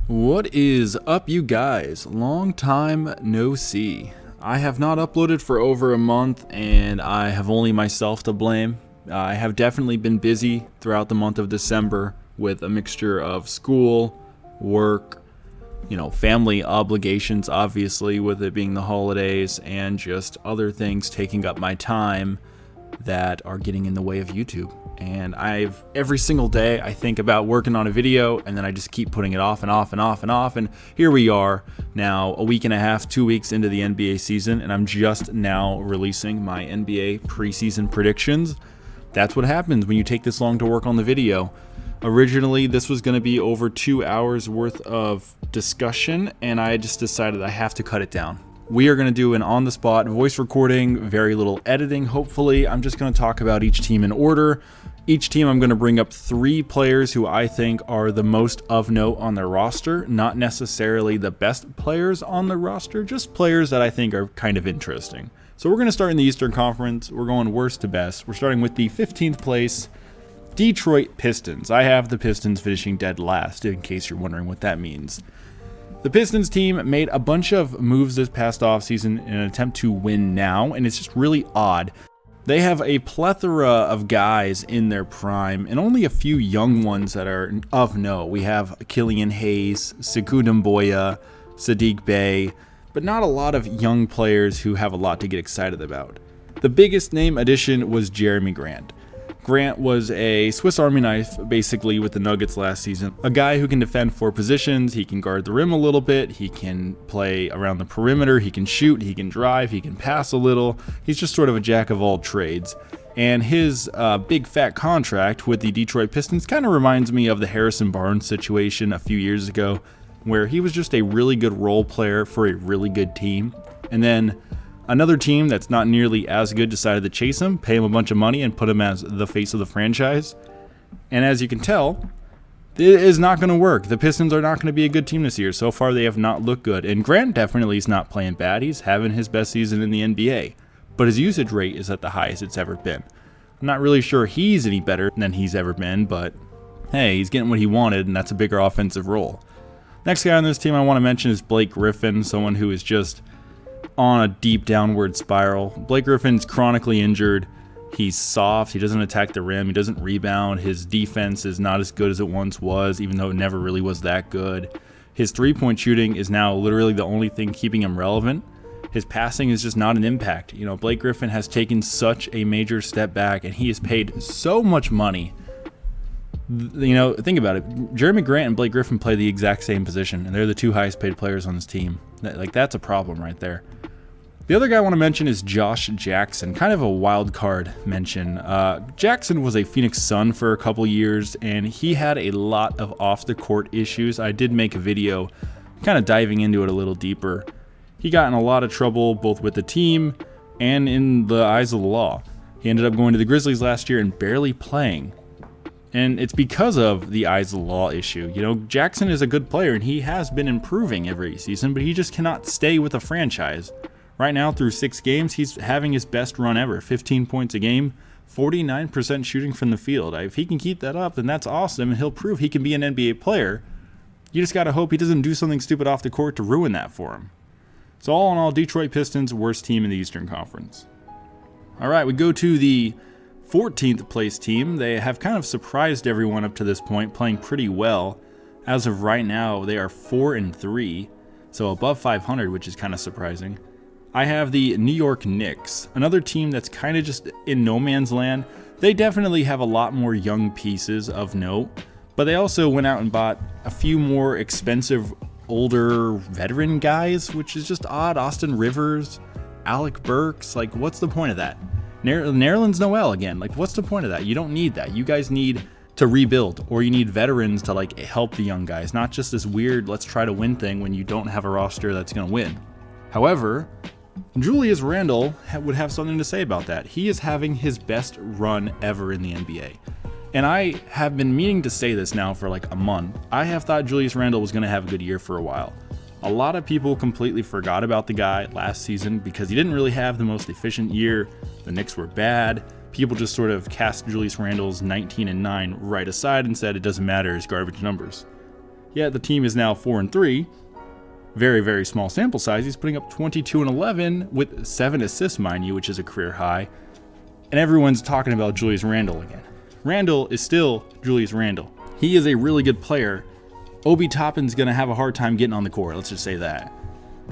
What is up, you guys? Long time no see. I have not uploaded for over a month, and I have only myself to blame. I have definitely been busy throughout the month of December with a mixture of school, work, family obligations, obviously, with it being the holidays, and just other things taking up my time that are getting in the way of YouTube. And every single day I think about working on a video, and then I just keep putting it off and off and off and off. And here we are now, a week and a half, 2 weeks into the NBA season, and I'm just now releasing my NBA preseason predictions. That's what happens when you take this long to work on the video. Originally, this was going to be over 2 hours worth of discussion, and I just decided I have to cut it down. We are going to do an on-the-spot voice recording, very little editing, hopefully. I'm just going to talk about each team in order. Each team, I'm going to bring up 3 players who I think are the most of note on their roster. Not necessarily the best players on the roster, just players that I think are kind of interesting. So we're going to start in the Eastern Conference. We're going worst to best. We're starting with the 15th place Detroit Pistons. I have the Pistons finishing dead last, in case you're wondering what that means. The Pistons team made a bunch of moves this past offseason in an attempt to win now, and it's just really odd. They have a plethora of guys in their prime, and only a few young ones that are of note. We have Killian Hayes, Sekou Doumbouya, Sadiq Bey, but not a lot of young players who have a lot to get excited about. The biggest name addition was Jeremy Grant. Grant was a Swiss Army knife, basically, with the Nuggets last season. A guy who can defend 4 positions, he can guard the rim a little bit, he can play around the perimeter, he can shoot, he can drive, he can pass a little. He's just sort of a jack of all trades. And his big fat contract with the Detroit Pistons kind of reminds me of the Harrison Barnes situation a few years ago, where he was just a really good role player for a really good team. And then another team that's not nearly as good decided to chase him, pay him a bunch of money, and put him as the face of the franchise. And as you can tell, it is not going to work. The Pistons are not going to be a good team this year. So far, they have not looked good. And Grant definitely is not playing bad. He's having his best season in the NBA. But his usage rate is at the highest it's ever been. I'm not really sure he's any better than he's ever been, but hey, he's getting what he wanted, and that's a bigger offensive role. Next guy on this team I want to mention is Blake Griffin, someone who is just on a deep downward spiral. Blake Griffin's chronically injured. He's soft. He doesn't attack the rim. He doesn't rebound. His defense is not as good as it once was, even though it never really was that good. His three-point shooting is now literally the only thing keeping him relevant. His passing is just not an impact. Blake Griffin has taken such a major step back, and he is paid so much money. Think about it. Jeremy Grant and Blake Griffin play the exact same position, and they're the 2 highest paid players on this team. That's a problem right there. The other guy I want to mention is Josh Jackson, kind of a wild card mention. Jackson was a Phoenix Sun for a couple years, and he had a lot of off-the-court issues. I did make a video kind of diving into it a little deeper. He got in a lot of trouble both with the team and in the eyes of the law. He ended up going to the Grizzlies last year and barely playing. And it's because of the eyes of the law issue. Jackson is a good player, and he has been improving every season, but he just cannot stay with a franchise. Right now, through 6 games, he's having his best run ever. 15 points a game, 49% shooting from the field. If he can keep that up, then that's awesome, and he'll prove he can be an NBA player. You just got to hope he doesn't do something stupid off the court to ruin that for him. So all in all, Detroit Pistons, worst team in the Eastern Conference. All right, we go to the 14th place team. They have kind of surprised everyone up to this point, playing pretty well. As of right now, they are 4-3, so above 500, which is kind of surprising. I have the New York Knicks, another team that's kind of just in no man's land. They definitely have a lot more young pieces of note, but they also went out and bought a few more expensive, older veteran guys, which is just odd. Austin Rivers, Alec Burks, what's the point of that? Nerlens Noel again, what's the point of that? You don't need that. You guys need to rebuild, or you need veterans to help the young guys, not just this weird let's try to win thing when you don't have a roster that's going to win. However, Julius Randle would have something to say about that. He is having his best run ever in the NBA. And I have been meaning to say this now for a month. I have thought Julius Randle was going to have a good year for a while. A lot of people completely forgot about the guy last season because he didn't really have the most efficient year. The Knicks were bad. People just sort of cast Julius Randle's 19-9 right aside and said it doesn't matter, his garbage numbers. Yet the team is now 4-3. Very, very small sample size. He's putting up 22 and 11 with 7 assists, mind you, which is a career high. And everyone's talking about Julius Randle again. Randle is still Julius Randle. He is a really good player. Obi Toppin's going to have a hard time getting on the court, let's just say that.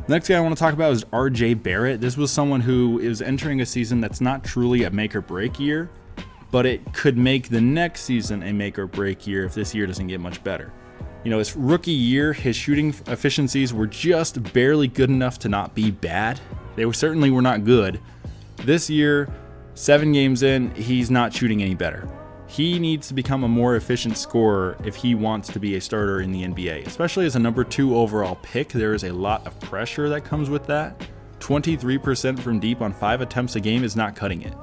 The next guy I want to talk about is RJ Barrett. This was someone who is entering a season that's not truly a make or break year, but it could make the next season a make or break year if this year doesn't get much better. You know, his rookie year, his shooting efficiencies were just barely good enough to not be bad. They certainly were not good. This year, 7 games in, he's not shooting any better. He needs to become a more efficient scorer if he wants to be a starter in the NBA, especially as a number 2 overall pick. There is a lot of pressure that comes with that. 23% from deep on 5 attempts a game is not cutting it.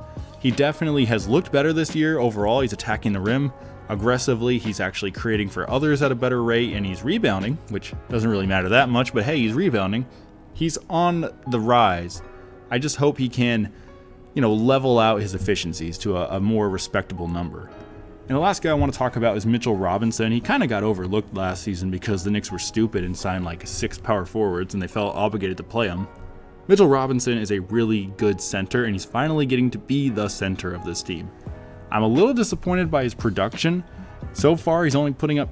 He definitely has looked better this year overall. He's attacking the rim aggressively. He's actually creating for others at a better rate, and he's rebounding, which doesn't really matter that much, but hey, he's rebounding. He's on the rise. I just hope he can, level out his efficiencies to a more respectable number. And the last guy I want to talk about is Mitchell Robinson. He kind of got overlooked last season because the Knicks were stupid and signed like 6 power forwards and they felt obligated to play him. Mitchell Robinson is a really good center, and he's finally getting to be the center of this team. I'm a little disappointed by his production. So far, he's only putting up,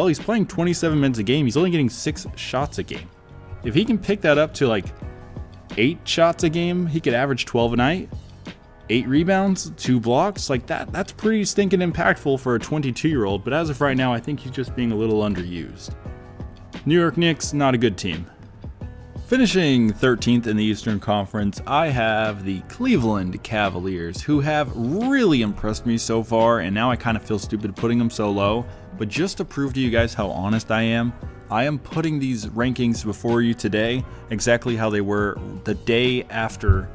he's playing 27 minutes a game. He's only getting 6 shots a game. If he can pick that up to like 8 shots a game, he could average 12 a night. 8 rebounds, 2 blocks, like that's pretty stinking impactful for a 22-year-old, but as of right now, I think he's just being a little underused. New York Knicks, not a good team. Finishing 13th in the Eastern Conference, I have the Cleveland Cavaliers, who have really impressed me so far, and now I kind of feel stupid putting them so low, but just to prove to you guys how honest I am putting these rankings before you today exactly how they were the day after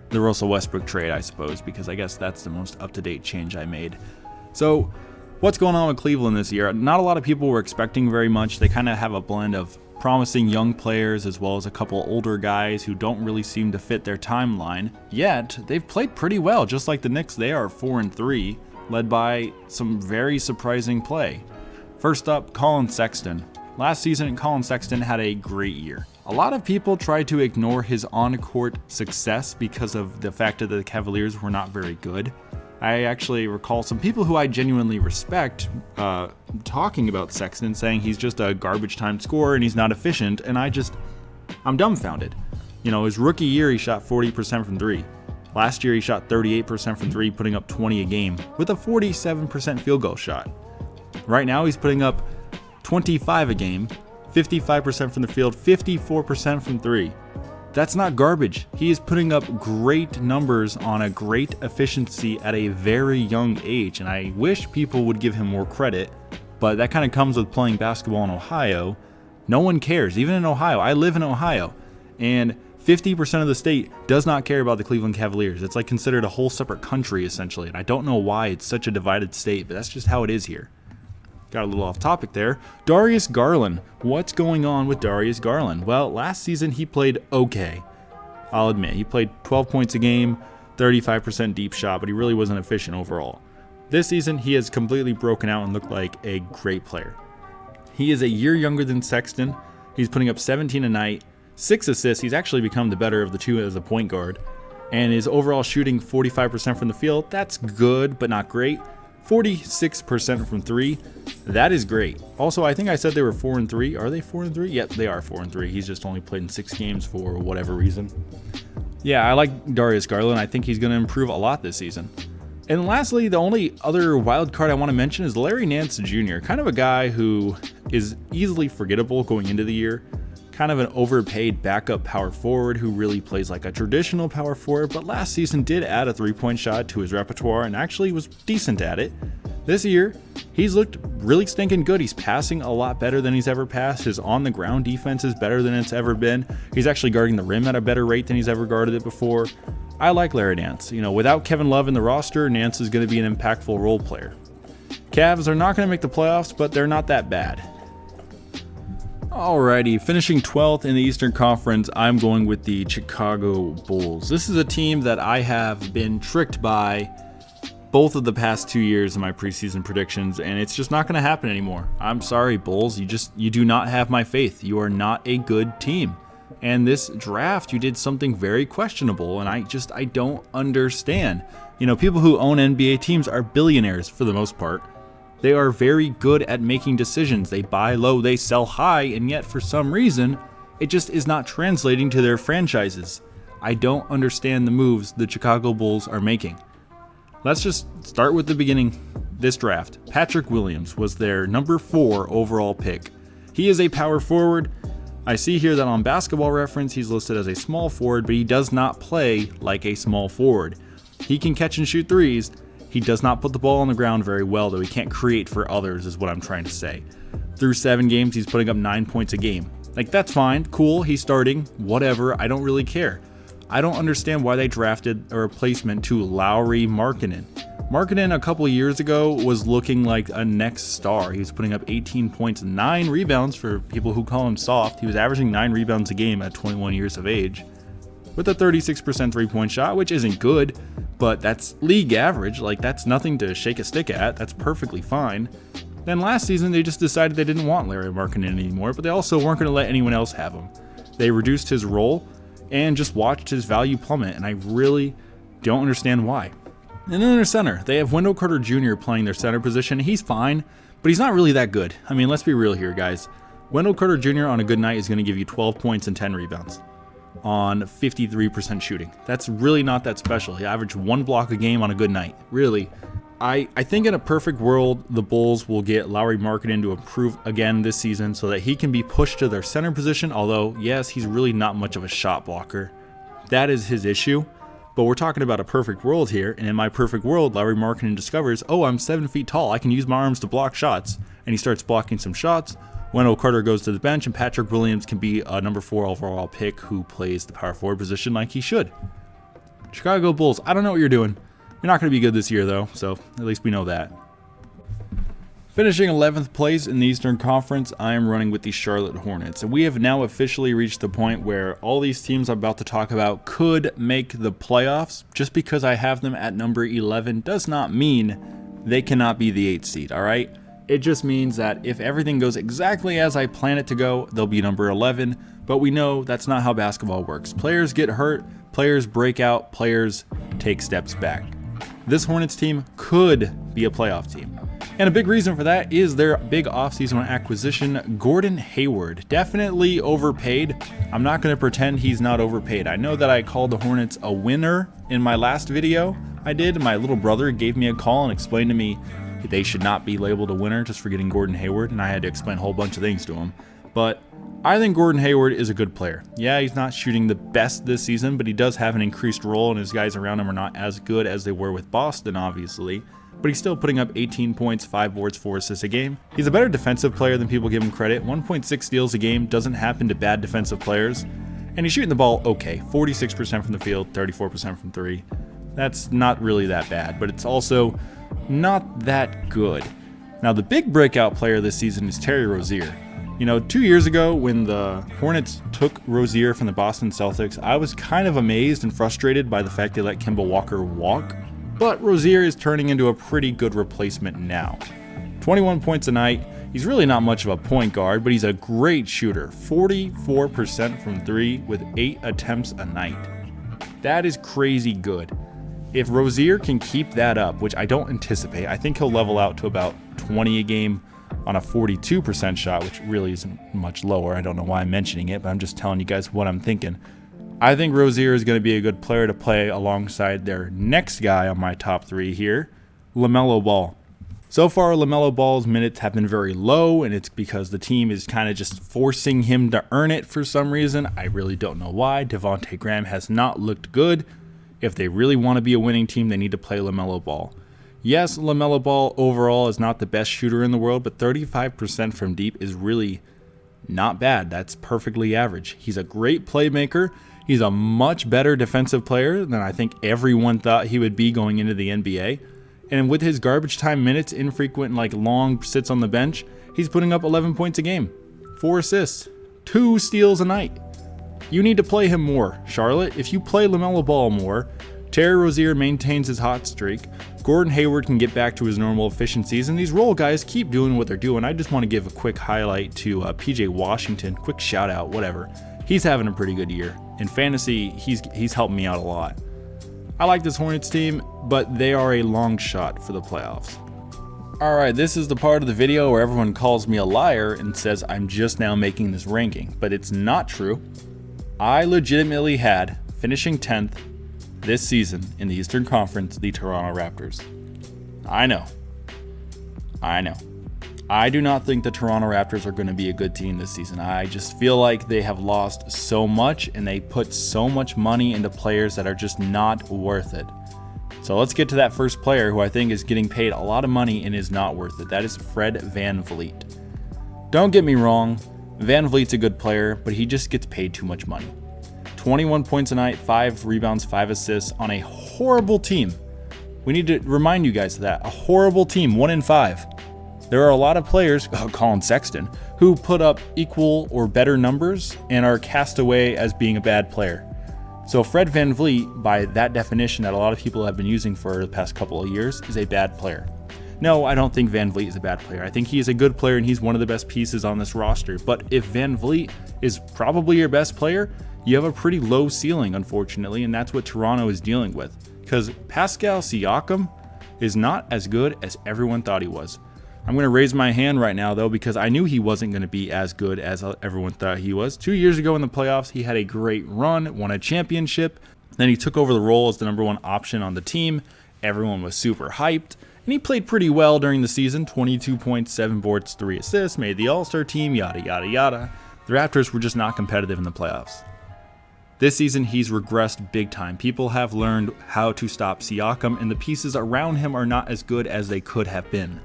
the Russell Westbrook trade, I suppose, because I guess that's the most up-to-date change I made. So, what's going on with Cleveland this year? Not a lot of people were expecting very much. They kind of have a blend of promising young players as well as a couple older guys who don't really seem to fit their timeline. Yet, they've played pretty well. Just like the Knicks, they are 4-3, led by some very surprising play. First up, Colin Sexton. Last season, Colin Sexton had a great year. A lot of people tried to ignore his on-court success because of the fact that the Cavaliers were not very good. I actually recall some people who I genuinely respect talking about Sexton, saying he's just a garbage time scorer and he's not efficient, and I'm dumbfounded. His rookie year he shot 40% from 3. Last year he shot 38% from 3, putting up 20 a game with a 47% field goal shot. Right now he's putting up 25 a game, 55% from the field, 54% from 3. That's not garbage. He is putting up great numbers on a great efficiency at a very young age, and I wish people would give him more credit, but that kind of comes with playing basketball in Ohio. No one cares, even in Ohio. I live in Ohio, and 50% of the state does not care about the Cleveland Cavaliers. It's like considered a whole separate country, essentially, and I don't know why it's such a divided state, but that's just how it is here. Got a little off topic there. Darius Garland. What's going on with Darius Garland? Well, last season he played okay. I'll admit, he played 12 points a game, 35% deep shot, but he really wasn't efficient overall. This season, he has completely broken out and looked like a great player. He is a year younger than Sexton. He's putting up 17 a night, 6 assists. He's actually become the better of the two as a point guard. And his overall shooting 45% from the field. That's good, but not great. 46% from 3. That is great. Also, I think I said they were 4-3. Are they 4-3? Yep, they are 4-3. He's just only played in 6 games for whatever reason. Yeah, I like Darius Garland. I think he's going to improve a lot this season. And lastly, the only other wild card I want to mention is Larry Nance Jr., kind of a guy who is easily forgettable going into the year. Kind of an overpaid backup power forward who really plays like a traditional power forward, but last season did add a 3-point shot to his repertoire and actually was decent at it. This year, he's looked really stinking good. He's passing a lot better than he's ever passed. His on-the-ground defense is better than it's ever been. He's actually guarding the rim at a better rate than he's ever guarded it before. I like Larry Nance. Without Kevin Love in the roster, Nance is going to be an impactful role player. Cavs are not going to make the playoffs, but they're not that bad. Alrighty, finishing 12th in the Eastern Conference, I'm going with the Chicago Bulls. This is a team that I have been tricked by both of the past 2 years in my preseason predictions, and it's just not going to happen anymore. I'm sorry, Bulls. You do not have my faith. You are not a good team. And this draft, you did something very questionable, and I don't understand. You know, people who own NBA teams are billionaires for the most part. They are very good at making decisions. They buy low, they sell high, and yet for some reason, it just is not translating to their franchises. I don't understand the moves the Chicago Bulls are making. Let's just start with the beginning. This draft, Patrick Williams was their number 4 overall pick. He is a power forward. I see here that on Basketball Reference, he's listed as a small forward, but he does not play like a small forward. He can catch and shoot threes. He does not put the ball on the ground very well, though. He can't create for others, is what I'm trying to say. Through 7 games, he's putting up 9 points a game. Like, that's fine, cool, he's starting, whatever, I don't really care. I don't understand why they drafted a replacement to Lauri Markkanen. Markkanen a couple of years ago was looking like a next star. He was putting up 18 points and 9 rebounds for people who call him soft. He was averaging 9 rebounds a game at 21 years of age with a 36% three-point shot, which isn't good, but that's league average. Like, that's nothing to shake a stick at. That's perfectly fine. Then last season, they just decided they didn't want Lauri Markkanen anymore, but they also weren't going to let anyone else have him. They reduced his role and just watched his value plummet, and I really don't understand why. And then their center. They have Wendell Carter Jr. playing their center position. He's fine, but he's not really that good. I mean, let's be real here, guys. Wendell Carter Jr. on a good night is going to give you 12 points and 10 rebounds on 53% shooting. That's really not that special. He averaged 1 block a game on a good night. Really, I think in a perfect world, the Bulls will get Lauri Markkanen to improve again this season so that he can be pushed to their center position, although, yes, he's really not much of a shot blocker. That is his issue. But we're talking about a perfect world here, and in my perfect world, Lauri Markkanen discovers, oh, I'm 7 feet tall, I can use my arms to block shots. And he starts blocking some shots. Wendell Carter goes to the bench, and Patrick Williams can be a number 4 overall pick who plays the power forward position like he should. Chicago Bulls, I don't know what you're doing. You're not going to be good this year, though, so at least we know that. Finishing 11th place in the Eastern Conference, I am running with the Charlotte Hornets. And we have now officially reached the point where all these teams I'm about to talk about could make the playoffs. Just because I have them at number 11 does not mean they cannot be the 8th seed, all right? It just means that if everything goes exactly as I plan it to go, they'll be number 11. But we know that's not how basketball works. Players get hurt, players break out, players take steps back. This Hornets team could be a playoff team. And a big reason for that is their big offseason acquisition, Gordon Hayward. Definitely overpaid. I'm not going to pretend he's not overpaid. I know that I called the Hornets a winner in my last video I did. My little brother gave me a call and explained to me they should not be labeled a winner just for getting Gordon Hayward, and I had to explain a whole bunch of things to him. But I think Gordon Hayward is a good player. Yeah, he's not shooting the best this season, but he does have an increased role, and his guys around him are not as good as they were with Boston, obviously. But he's still putting up 18 points, 5 boards, 4 assists a game. He's a better defensive player than people give him credit. 1.6 steals a game doesn't happen to bad defensive players. And he's shooting the ball okay. 46% from the field, 34% from 3. That's not really that bad, but it's also not that good. Now, the big breakout player this season is Terry Rozier. You know, 2 years ago when the Hornets took Rozier from the Boston Celtics, I was kind of amazed and frustrated by the fact they let Kemba Walker walk. But Rozier is turning into a pretty good replacement now. 21 points a night. He's really not much of a point guard, but he's a great shooter. 44% from 3 with 8 attempts a night. That is crazy good. If Rozier can keep that up, which I don't anticipate, I think he'll level out to about 20 a game on a 42% shot, which really isn't much lower. I don't know why I'm mentioning it, but I'm just telling you guys what I'm thinking. I think Rozier is going to be a good player to play alongside their next guy on my top 3 here, LaMelo Ball. So far, LaMelo Ball's minutes have been very low, and it's because the team is kind of just forcing him to earn it for some reason. I really don't know why. Devontae Graham has not looked good. If they really want to be a winning team, they need to play LaMelo Ball. Yes, LaMelo Ball overall is not the best shooter in the world, but 35% from deep is really not bad. That's perfectly average. He's a great playmaker. He's a much better defensive player than I think everyone thought he would be going into the NBA. And with his garbage time minutes, infrequent, like long sits on the bench, he's putting up 11 points a game, 4 assists, 2 steals a night. You need to play him more, Charlotte. If you play LaMelo Ball more, Terry Rozier maintains his hot streak. Gordon Hayward can get back to his normal efficiencies, and these role guys keep doing what they're doing. I just want to give a quick highlight to PJ Washington. Quick shout out, whatever. He's having a pretty good year. In fantasy, he's helping me out a lot. I like this Hornets team, but they are a long shot for the playoffs. Alright, this is the part of the video where everyone calls me a liar and says I'm just now making this ranking, but it's not true. I legitimately had, finishing 10th this season in the Eastern Conference, the Toronto Raptors. I know. I do not think the Toronto Raptors are going to be a good team this season. I just feel like they have lost so much and they put so much money into players that are just not worth it. So let's get to that first player who I think is getting paid a lot of money and is not worth it. That is Fred VanVleet. Don't get me wrong, VanVleet's a good player, but he just gets paid too much money. 21 points a night, 5 rebounds, 5 assists on a horrible team. We need to remind you guys of that. A horrible team, 1-5. There are a lot of players, Colin Sexton, who put up equal or better numbers and are cast away as being a bad player. So Fred VanVleet, by that definition that a lot of people have been using for the past couple of years, is a bad player. No, I don't think VanVleet is a bad player. I think he is a good player and he's one of the best pieces on this roster. But if VanVleet is probably your best player, you have a pretty low ceiling, unfortunately, and that's what Toronto is dealing with. Because Pascal Siakam is not as good as everyone thought he was. I'm going to raise my hand right now, though, because I knew he wasn't going to be as good as everyone thought he was. 2 years ago in the playoffs, he had a great run, won a championship. Then he took over the role as the number 1 option on the team. Everyone was super hyped, and he played pretty well during the season. 22 points, 7 boards, 3 assists, made the All-Star team, yada, yada, yada. The Raptors were just not competitive in the playoffs. This season, he's regressed big time. People have learned how to stop Siakam, and the pieces around him are not as good as they could have been.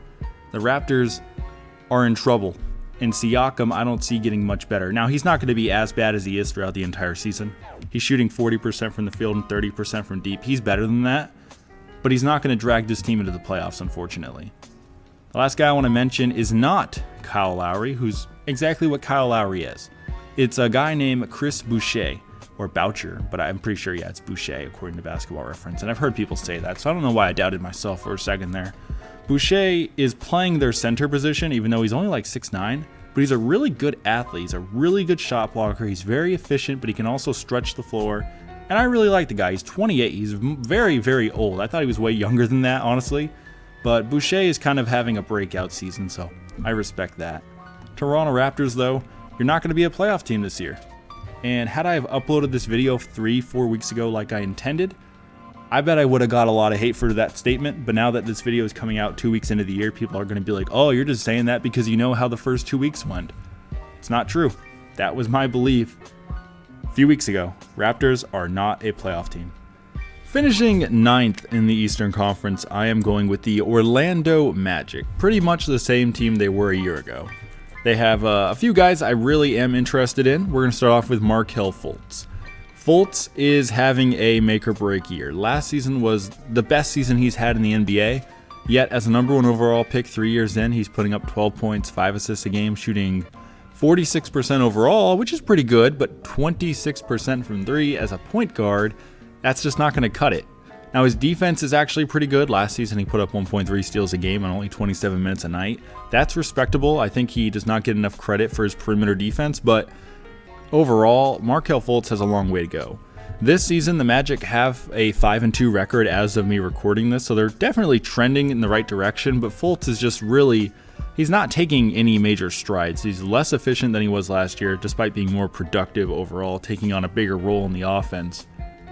The Raptors are in trouble, and Siakam I don't see getting much better. Now, he's not going to be as bad as he is throughout the entire season. He's shooting 40% from the field and 30% from deep. He's better than that, but he's not going to drag this team into the playoffs, unfortunately. The last guy I want to mention is not Kyle Lowry, who's exactly what Kyle Lowry is. It's a guy named Chris Boucher, or Boucher, but I'm pretty sure, yeah, it's Boucher, according to Basketball Reference, and I've heard people say that, so I don't know why I doubted myself for a second there. Boucher is playing their center position, even though he's only like 6'9", but he's a really good athlete. He's a really good shot blocker. He's very efficient, but he can also stretch the floor. And I really like the guy. He's 28. He's very, very old. I thought he was way younger than that, honestly. But Boucher is kind of having a breakout season, so I respect that. Toronto Raptors, though, you're not going to be a playoff team this year. And had I have uploaded this video 3-4 weeks ago like I intended, I bet I would have got a lot of hate for that statement, but now that this video is coming out 2 weeks into the year, people are going to be like, oh, you're just saying that because you know how the first 2 weeks went. It's not true. That was my belief a few weeks ago. Raptors are not a playoff team. Finishing 9th in the Eastern Conference, I am going with the Orlando Magic. Pretty much the same team they were a year ago. They have a few guys I really am interested in. We're going to start off with Markelle Fultz. Fultz is having a make-or-break year. Last season was the best season he's had in the NBA, yet as a number 1 overall pick 3 years in, he's putting up 12 points, 5 assists a game, shooting 46% overall, which is pretty good, but 26% from 3 as a point guard, that's just not going to cut it. Now, his defense is actually pretty good. Last season, he put up 1.3 steals a game on only 27 minutes a night. That's respectable. I think he does not get enough credit for his perimeter defense, but overall, Markelle Fultz has a long way to go. This season, the Magic have a 5-2 record as of me recording this, so they're definitely trending in the right direction, but Fultz is just really, he's not taking any major strides. He's less efficient than he was last year, despite being more productive overall, taking on a bigger role in the offense.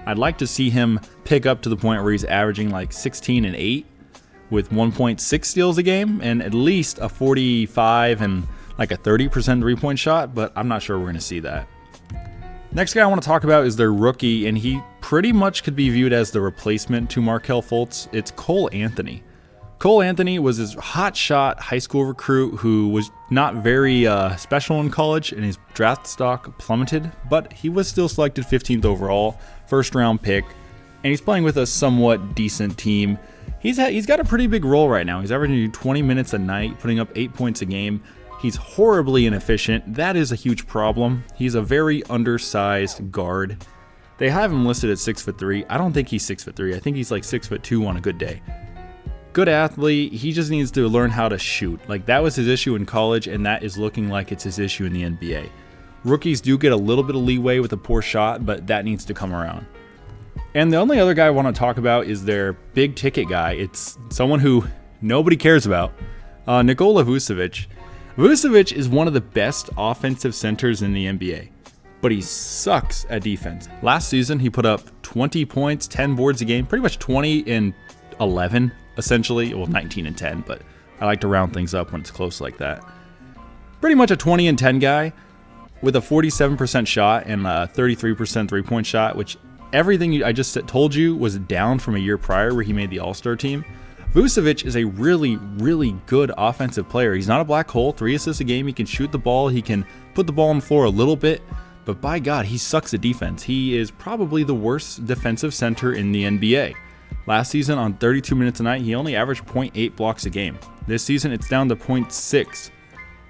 I'd like to see him pick up to the point where he's averaging like 16 and 8 with 1.6 steals a game and at least a 45 and like a 30% three-point shot, but I'm not sure we're going to see that. Next guy I want to talk about is their rookie, and he pretty much could be viewed as the replacement to Markelle Fultz. It's Cole Anthony. Cole Anthony was his hotshot high school recruit who was not very special in college, and his draft stock plummeted, but he was still selected 15th overall, first-round pick, and he's playing with a somewhat decent team. He's got a pretty big role right now. He's averaging 20 minutes a night, putting up 8 points a game. He's horribly inefficient. That is a huge problem. He's a very undersized guard. They have him listed at 6'3". I don't think he's 6'3". I think he's like 6'2" on a good day. Good athlete. He just needs to learn how to shoot. Like, that was his issue in college, and that is looking like it's his issue in the NBA. Rookies do get a little bit of leeway with a poor shot, but that needs to come around. And the only other guy I want to talk about is their big ticket guy. It's someone who nobody cares about, Nikola Vucevic. Vucevic is one of the best offensive centers in the NBA, but he sucks at defense. Last season, he put up 20 points, 10 boards a game, pretty much 20 and 11, essentially. Well, 19 and 10, but I like to round things up when it's close like that. Pretty much a 20 and 10 guy with a 47% shot and a 33% three-point shot, which everything I just told you was down from a year prior where he made the All-Star team. Vucevic is a really, really good offensive player. He's not a black hole. 3 assists a game. He can shoot the ball. He can put the ball on the floor a little bit. But by God, he sucks at defense. He is probably the worst defensive center in the NBA. Last season, on 32 minutes a night, he only averaged 0.8 blocks a game. This season, it's down to 0.6.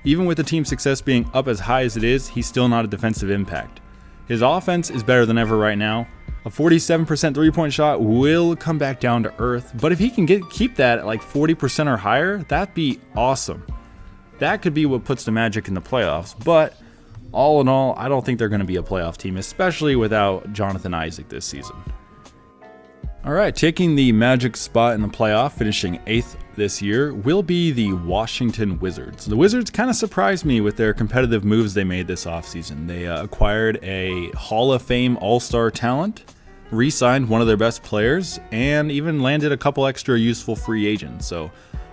Even with the team's success being up as high as it is, he's still not a defensive impact. His offense is better than ever right now. A 47% three-point shot will come back down to earth, but if he can keep that at like 40% or higher, that'd be awesome. That could be what puts the Magic in the playoffs, but all in all, I don't think they're going to be a playoff team, especially without Jonathan Isaac this season. All right, taking the Magic spot in the playoff, finishing 8th this year, will be the Washington Wizards. The Wizards kind of surprised me with their competitive moves they made this offseason. They acquired a Hall of Fame All-Star talent, re-signed one of their best players, and even landed a couple extra useful free agents. So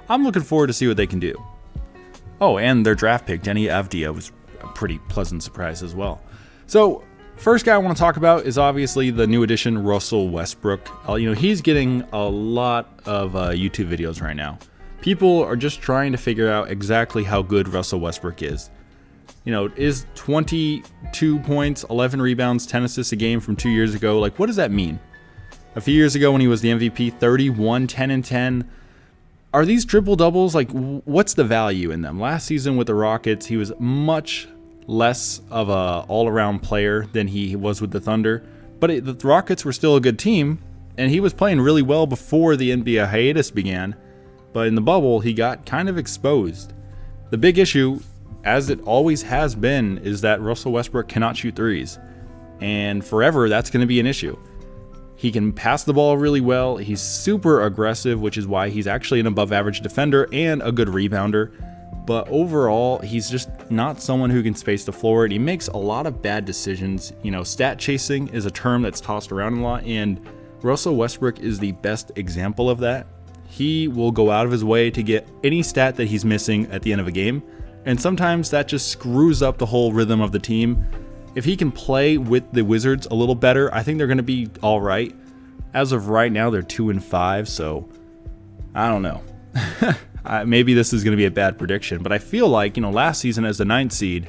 I'm looking forward to see what they can do. Oh, and their draft pick, Denny Avdia, was a pretty pleasant surprise as well. So first guy I want to talk about is obviously the new addition, Russell Westbrook. He's getting a lot of YouTube videos right now. People are just trying to figure out exactly how good Russell Westbrook is. Is 22 points, 11 rebounds, 10 assists a game from 2 years ago, like, what does that mean? A few years ago when he was the MVP, 31, 10 and 10. Are these triple doubles, like, what's the value in them? Last season with the Rockets, he was much less of a all-around player than he was with the Thunder, but the Rockets were still a good team, and he was playing really well before the NBA hiatus began, but in the bubble, he got kind of exposed. The big issue, as it always has been, is that Russell Westbrook cannot shoot threes, and forever that's going to be an issue. He can pass the ball really well, he's super aggressive, which is why he's actually an above-average defender and a good rebounder. But overall, he's just not someone who can space the floor, and he makes a lot of bad decisions. Stat chasing is a term that's tossed around a lot, and Russell Westbrook is the best example of that. He will go out of his way to get any stat that he's missing at the end of a game, and sometimes that just screws up the whole rhythm of the team. If he can play with the Wizards a little better, I think they're going to be all right. As of right now, they're 2-5, so I don't know. Maybe this is going to be a bad prediction, but I feel like, last season as the 9th seed,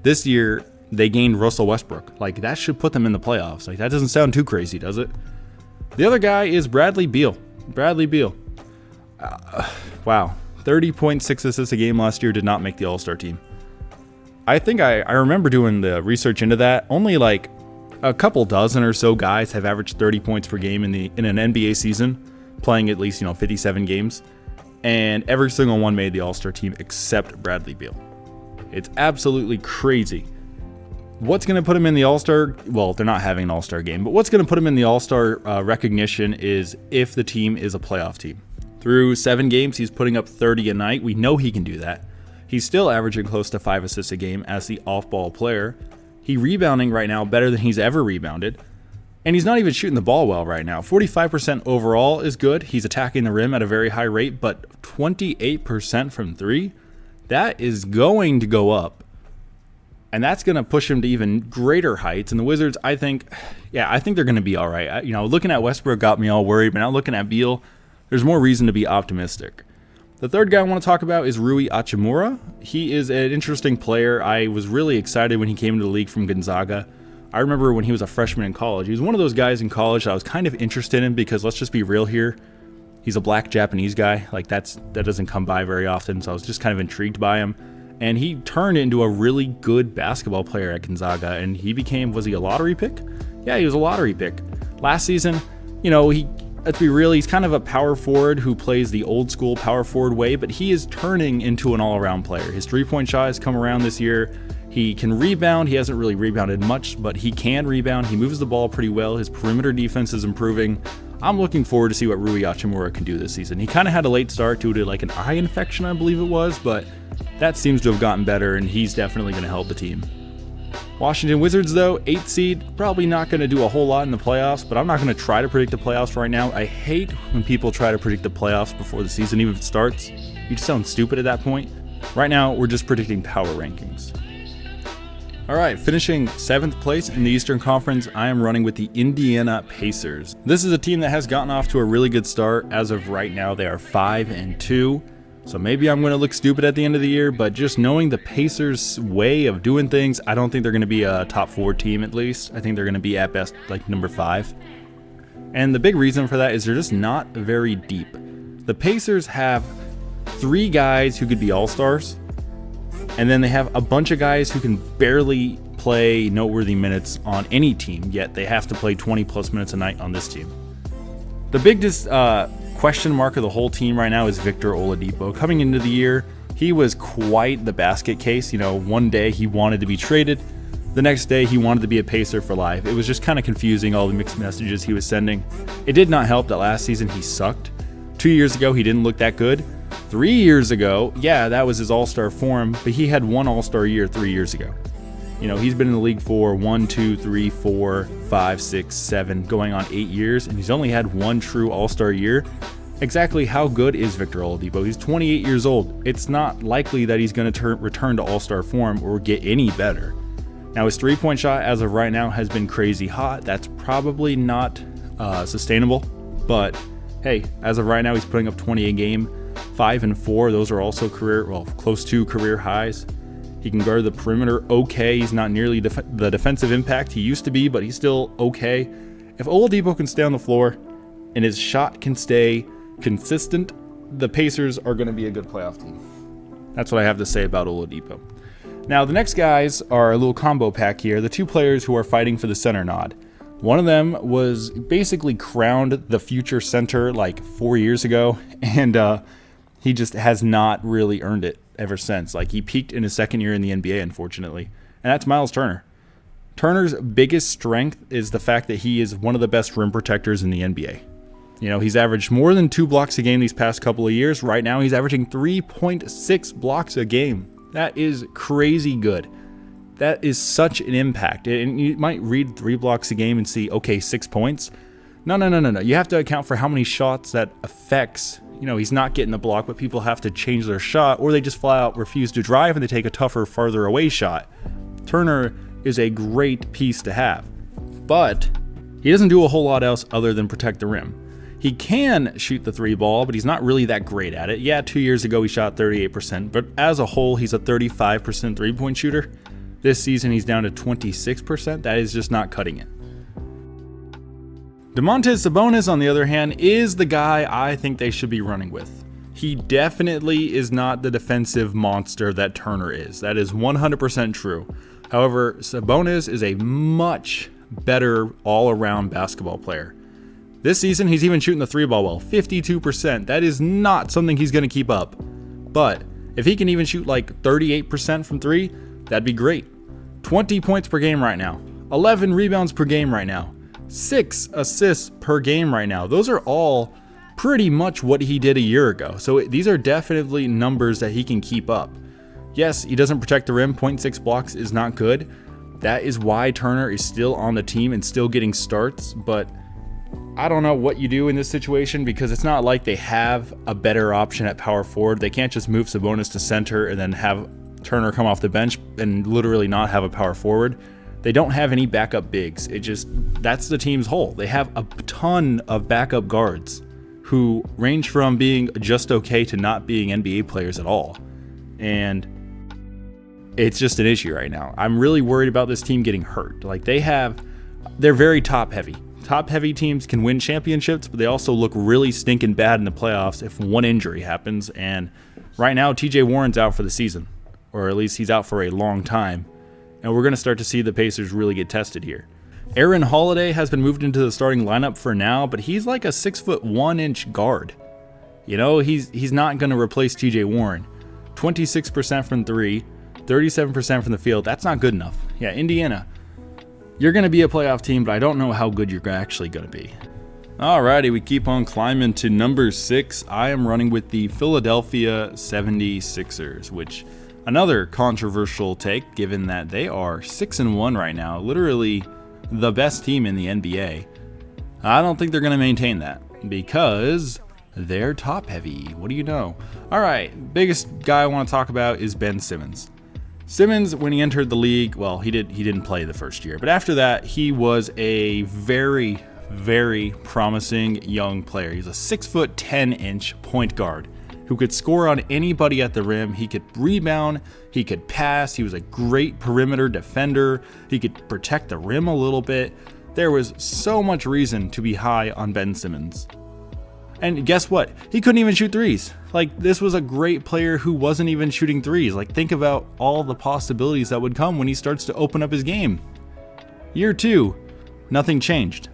this year they gained Russell Westbrook. Like, that should put them in the playoffs. Like, that doesn't sound too crazy, does it? The other guy is Bradley Beal. Wow. 30.6 assists a game last year, did not make the All-Star team. I think I remember doing the research into that. Only like a couple dozen or so guys have averaged 30 points per game in an NBA season, playing at least, 57 games. And every single one made the All-Star team except Bradley Beal. It's absolutely crazy. What's going to put him in the All-Star? Well, they're not having an All-Star game, but what's going to put him in the All-Star recognition is if the team is a playoff team. Through 7 games, he's putting up 30 a night. We know he can do that. He's still averaging close to 5 assists a game as the off-ball player. He's rebounding right now better than he's ever rebounded. And he's not even shooting the ball well right now. 45% overall is good. He's attacking the rim at a very high rate, but 28% from 3, that is going to go up. And that's going to push him to even greater heights. And the Wizards, I think they're going to be all right. Looking at Westbrook got me all worried, but now looking at Beal, there's more reason to be optimistic. The third guy I want to talk about is Rui Hachimura. He is an interesting player. I was really excited when he came into the league from Gonzaga. I remember when he was a freshman in college. He was one of those guys in college that I was kind of interested in because, let's just be real here, he's a black Japanese guy. Like, that doesn't come by very often, so I was just kind of intrigued by him. And he turned into a really good basketball player at Gonzaga, and he became, was he a lottery pick? Yeah, he was a lottery pick. Last season, let's be real, he's kind of a power forward who plays the old school power forward way, but he is turning into an all-around player. His three-point shot has come around this year. He can rebound. He hasn't really rebounded much, but he can rebound. He moves the ball pretty well. His perimeter defense is improving. I'm looking forward to see what Rui Hachimura can do this season. He kind of had a late start due to like an eye infection, I believe it was, but that seems to have gotten better, and he's definitely going to help the team. Washington Wizards, though, 8th seed, probably not going to do a whole lot in the playoffs, but I'm not going to try to predict the playoffs right now. I hate when people try to predict the playoffs before the season even starts. You just sound stupid at that point. Right now, we're just predicting power rankings. All right, finishing 7th place in the Eastern Conference, I am running with the Indiana Pacers. This is a team that has gotten off to a really good start. As of right now, they are 5-2. So maybe I'm going to look stupid at the end of the year, but just knowing the Pacers' way of doing things, I don't think they're going to be a top 4 team at least. I think they're going to be at best like number 5. And the big reason for that is they're just not very deep. The Pacers have 3 guys who could be all-stars, and then they have a bunch of guys who can barely play noteworthy minutes on any team, yet they have to play 20-plus minutes a night on this team. The biggest question mark of the whole team right now is Victor Oladipo. Coming into the year, he was quite the basket case. One day he wanted to be traded. The next day he wanted to be a Pacer for life. It was just kind of confusing, all the mixed messages he was sending. It did not help that last season he sucked. 2 years ago, he didn't look that good. 3 years ago, yeah, that was his all-star form, but he had one all-star year 3 years ago. He's been in the league for 1, 2, 3, 4, 5, 6, 7, going on 8 years, and he's only had one true all-star year. Exactly how good is Victor Oladipo? He's 28 years old. It's not likely that he's going to return to all-star form or get any better. Now, his three-point shot as of right now has been crazy hot. That's probably not sustainable, but hey, as of right now, he's putting up 20 a game. 5 and 4, those are also close to career highs. He can guard the perimeter okay. He's not nearly the defensive impact he used to be, but he's still okay. If Oladipo can stay on the floor and his shot can stay consistent, the Pacers are going to be a good playoff team. That's what I have to say about Oladipo. Now, the next guys are a little combo pack here. The 2 players who are fighting for the center nod. One of them was basically crowned the future center like 4 years ago, and he just has not really earned it ever since. Like, he peaked in his second year in the NBA, unfortunately, and that's Miles Turner. Turner's biggest strength is the fact that he is one of the best rim protectors in the NBA. He's averaged more than 2 blocks a game these past couple of years. Right now, he's averaging 3.6 blocks a game. That is crazy good. That is such an impact. And you might read 3 blocks a game and see, okay, 6 points. No. You have to account for how many shots that affects. He's not getting the block, but people have to change their shot, or they just flat out refuse to drive and they take a tougher, farther away shot. Turner is a great piece to have, but he doesn't do a whole lot else other than protect the rim. He can shoot the 3 ball, but he's not really that great at it. Yeah, 2 years ago he shot 38%, but as a whole, he's a 35% three-point shooter. This season, he's down to 26%. That is just not cutting it. Domantas Sabonis, on the other hand, is the guy I think they should be running with. He definitely is not the defensive monster that Turner is. That is 100% true. However, Sabonis is a much better all-around basketball player. This season, he's even shooting the 3-ball well, 52%. That is not something he's going to keep up. But if he can even shoot like 38% from 3, that'd be great. 20 points per game right now. 11 rebounds per game right now. 6 assists per game right now. Those are all pretty much what he did a year ago. So these are definitely numbers that he can keep up. Yes, he doesn't protect the rim. 0.6 blocks is not good. That is why Turner is still on the team and still getting starts. But I don't know what you do in this situation, because it's not like they have a better option at power forward. They can't just move Sabonis to center and then have Turner come off the bench and literally not have a power forward. They don't have any backup bigs. That's the team's hole. They have a ton of backup guards who range from being just okay to not being NBA players at all. And it's just an issue right now. I'm really worried about this team getting hurt. They're very top heavy. Top heavy teams can win championships, but they also look really stinking bad in the playoffs if one injury happens. And right now, TJ Warren's out for the season, or at least he's out for a long time. And we're going to start to see the Pacers really get tested here. Aaron Holiday has been moved into the starting lineup for now, but he's like a 6'1" guard. You know, he's not going to replace TJ Warren. 26% from 3, 37% from the field. That's not good enough. Yeah, Indiana, you're going to be a playoff team, but I don't know how good you're actually going to be. Alrighty, we keep on climbing to number 6. I am running with the Philadelphia 76ers, which another controversial take given that they are 6-1 right now, literally the best team in the NBA. I don't think they're going to maintain that because they're top heavy. What do you know? Alright, biggest guy I want to talk about is Ben Simmons. Simmons, when he entered the league, well, he didn't play the first year, but after that, he was a very promising young player. He's a 6'10" point guard who could score on anybody at the rim. He could rebound, he could pass, he was a great perimeter defender, he could protect the rim a little bit. There was so much reason to be high on Ben Simmons. And guess what? He couldn't even shoot threes. Like, this was a great player who wasn't even shooting threes. Like, think about all the possibilities that would come when he starts to open up his game. Year 2, nothing changed.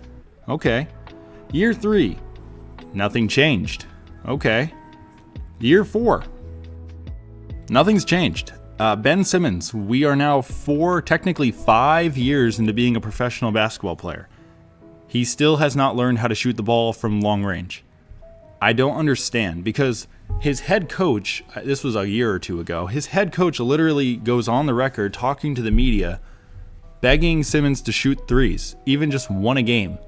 Okay. Year 3, nothing changed. Okay. Year 4, nothing's changed. Ben Simmons, we are now 4, technically 5 years into being a professional basketball player. He still has not learned how to shoot the ball from long range. I don't understand, because his head coach, this was a year or two ago, his head coach literally goes on the record talking to the media, begging Simmons to shoot threes, even just one a game.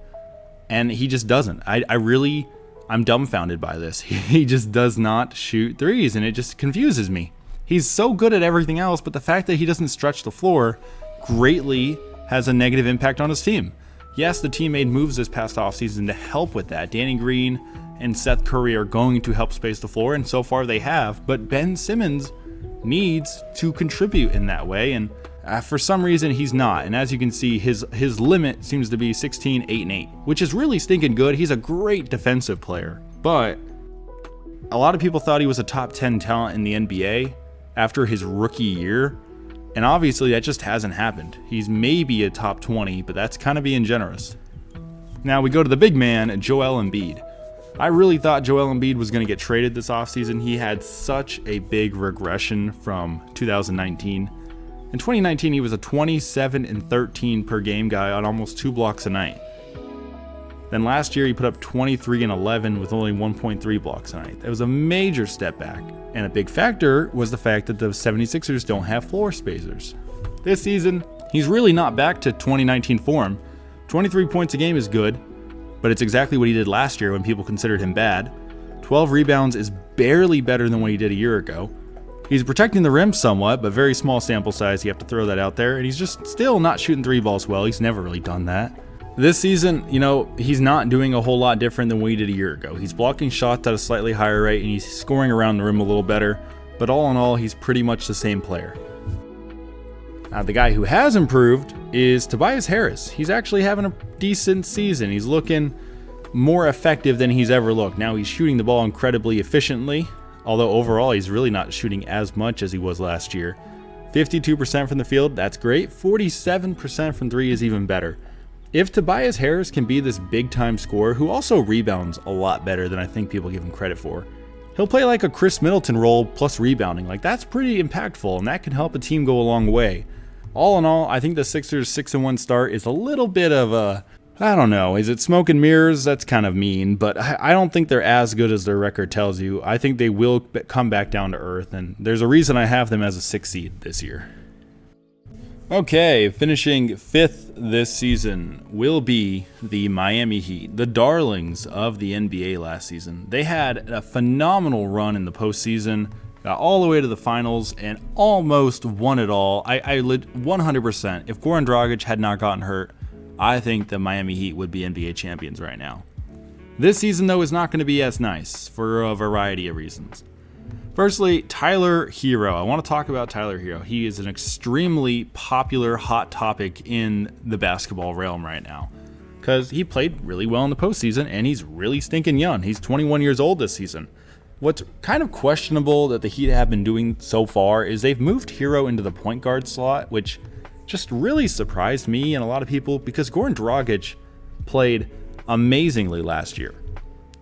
And he just doesn't. I'm dumbfounded by this. He just does not shoot threes, and it just confuses me. He's so good at everything else, but the fact that he doesn't stretch the floor greatly has a negative impact on his team. Yes, the team made moves this past offseason to help with that. Danny Green and Seth Curry are going to help space the floor, and so far they have, but Ben Simmons needs to contribute in that way, and for some reason he's not. And as you can see, his limit seems to be 16, 8, and 8, which is really stinking good. He's a great defensive player, but a lot of people thought he was a top 10 talent in the NBA after his rookie year, and obviously that just hasn't happened. He's maybe a top 20, but that's kind of being generous. Now we go to the big man, Joel Embiid. I really thought Joel Embiid was going to get traded this offseason. He had such a big regression from 2019. In 2019, he was a 27 and 13 per game guy on almost 2 blocks a night. Then last year, he put up 23 and 11 with only 1.3 blocks a night. That was a major step back. And a big factor was the fact that the 76ers don't have floor spacers. This season, he's really not back to 2019 form. 23 points a game is good, but it's exactly what he did last year when people considered him bad. 12 rebounds is barely better than what he did a year ago. He's protecting the rim somewhat, but very small sample size, you have to throw that out there, and he's just still not shooting 3 balls well. He's never really done that. This season, he's not doing a whole lot different than what he did a year ago. He's blocking shots at a slightly higher rate, and he's scoring around the rim a little better, but all in all, he's pretty much the same player. Now, the guy who has improved is Tobias Harris. He's actually having a decent season. He's looking more effective than he's ever looked. Now, he's shooting the ball incredibly efficiently, although overall, he's really not shooting as much as he was last year. 52% from the field, that's great. 47% from 3 is even better. If Tobias Harris can be this big-time scorer who also rebounds a lot better than I think people give him credit for, he'll play like a Chris Middleton role plus rebounding. Like, that's pretty impactful, and that can help a team go a long way. All in all, I think the Sixers' 6-1 start is a little bit of a, I don't know, is it smoke and mirrors? That's kind of mean, but I don't think they're as good as their record tells you. I think they will come back down to earth, and there's a reason I have them as a 6 seed this year. Okay, finishing 5th this season will be the Miami Heat, the darlings of the NBA last season. They had a phenomenal run in the postseason, got all the way to the finals, and almost won it all. I 100%, if Goran Dragic had not gotten hurt, I think the Miami Heat would be NBA champions right now. This season, though, is not going to be as nice for a variety of reasons. Firstly, Tyler Hero. I want to talk about Tyler Hero. He is an extremely popular hot topic in the basketball realm right now because he played really well in the postseason, and he's really stinking young. He's 21 years old this season. What's kind of questionable that the Heat have been doing so far is they've moved Hero into the point guard slot, which just really surprised me and a lot of people because Goran Dragic played amazingly last year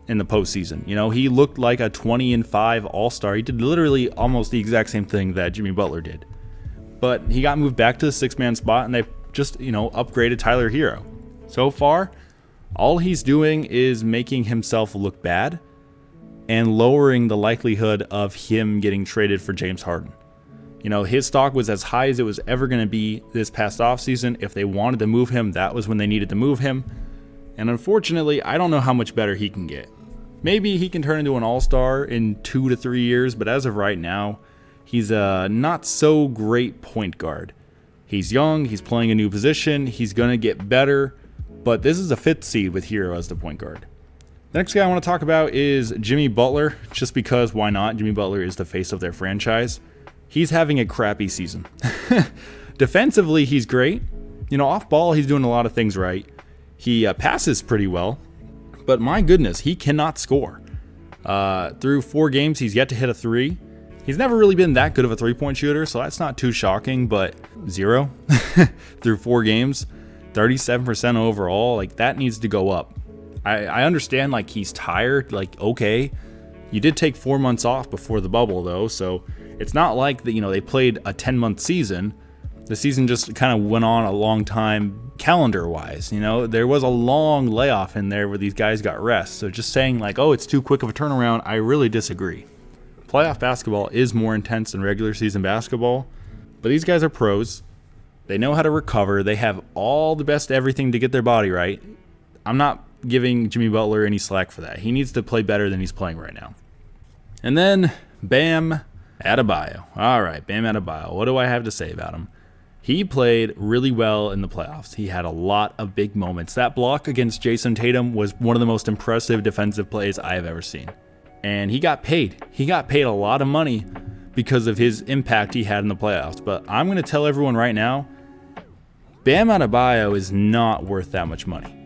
in the postseason. You know, he looked like a 20-5 All-Star. He did literally almost the exact same thing that Jimmy Butler did. But he got moved back to the six-man spot, and they've just, upgraded Tyler Hero. So far, all he's doing is making himself look bad and lowering the likelihood of him getting traded for James Harden. His stock was as high as it was ever going to be this past offseason. If they wanted to move him, that was when they needed to move him. And unfortunately, I don't know how much better he can get. Maybe he can turn into an all-star in 2 to 3 years, but as of right now, he's a not so great point guard. He's young, he's playing a new position, he's going to get better, but this is a 5th seed with Hero as the point guard. The next guy I want to talk about is Jimmy Butler, just because why not? Jimmy Butler is the face of their franchise. He's having a crappy season. Defensively, he's great. Off ball, he's doing a lot of things right. He passes pretty well, but my goodness, he cannot score. Through 4 games, he's yet to hit a 3. He's never really been that good of a three-point shooter, so that's not too shocking, but 0 through 4 games, 37% overall, that needs to go up. I understand, he's tired, okay. You did take 4 months off before the bubble, though, so it's not like that, they played a 10-month season. The season just kind of went on a long time calendar-wise. There was a long layoff in there where these guys got rest. So just saying, it's too quick of a turnaround, I really disagree. Playoff basketball is more intense than regular season basketball, but these guys are pros. They know how to recover. They have all the best everything to get their body right. I'm not giving Jimmy Butler any slack for that. He needs to play better than he's playing right now. And then Bam Adebayo. All right, Bam Adebayo. What do I have to say about him? He played really well in the playoffs. He had a lot of big moments. That block against Jason Tatum was one of the most impressive defensive plays I have ever seen. And he got paid. He got paid a lot of money because of his impact he had in the playoffs. But I'm going to tell everyone right now, Bam Adebayo is not worth that much money.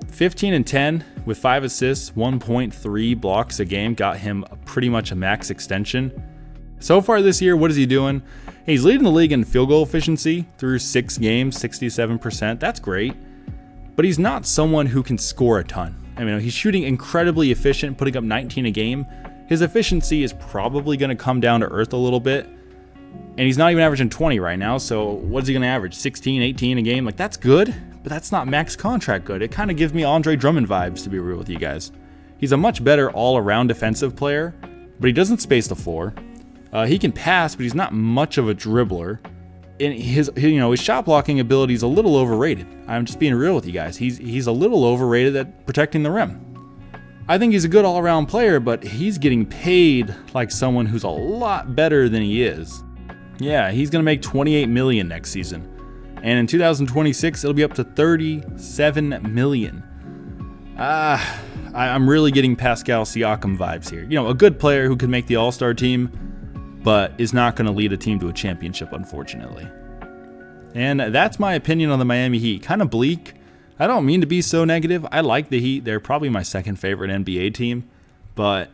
15 and 10 with 5 assists, 1.3 blocks a game got him pretty much a max extension. So far this year, what is he doing? He's leading the league in field goal efficiency through 6 games, 67%. That's great. But he's not someone who can score a ton. He's shooting incredibly efficient, putting up 19 a game. His efficiency is probably going to come down to earth a little bit. And he's not even averaging 20 right now. So what is he going to average? 16, 18 a game? That's good, but that's not max contract good. It kind of gives me Andre Drummond vibes, to be real with you guys. He's a much better all-around defensive player, but he doesn't space the floor. He can pass, but he's not much of a dribbler. And his shot blocking ability is a little overrated. I'm just being real with you guys. He's a little overrated at protecting the rim. I think he's a good all-around player, but he's getting paid like someone who's a lot better than he is. Yeah, he's going to make $28 million next season. And in 2026, it'll be up to $37 million. I'm really getting Pascal Siakam vibes here. A good player who could make the All-Star team, but is not going to lead a team to a championship, unfortunately. And that's my opinion on the Miami Heat. Kind of bleak. I don't mean to be so negative. I like the Heat. They're probably my second favorite NBA team. But